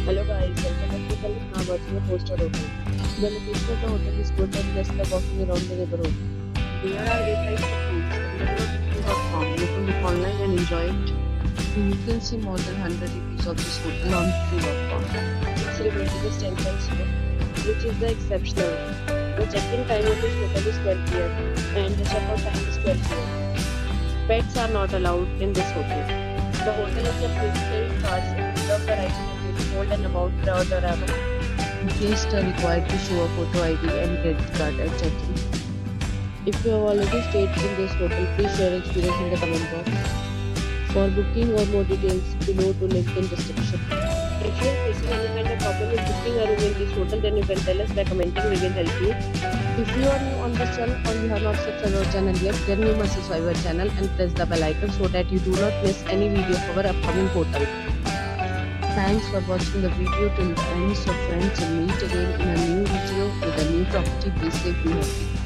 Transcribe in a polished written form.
Hello guys, welcome back to the now watching a four-star hotel. The location of the hotel is good and just like walking around the neighborhood. There are 8 types of rooms available on booking.com. You can book online and enjoy it. You can see more than 100 reviews of this hotel on booking.com. Its rating is 10.0, which is the exceptional. The check-in time of this hotel is 12 p.m. and the check-out time is 12 p.m. Pets are not allowed in this hotel. The hotel accepts credit cards and reserves the right to hold an amount prior to arrival. Guests are required to show a photo ID and credit card at check-in. If you have already stayed in this hotel, please share your experience in the comment box. For booking or more details, below to link in description. If you are facing any kind of problem with booking a room in this hotel, then you can tell us by commenting. We will help you. If you are new on this channel or you have not subscribed our channel yet, then you must subscribe our channel and press the bell icon so that you do not miss any video of our upcoming hotel. Thanks for watching the video till the end. So friends, we'll meet again in a new video with a new property. Please stay happy.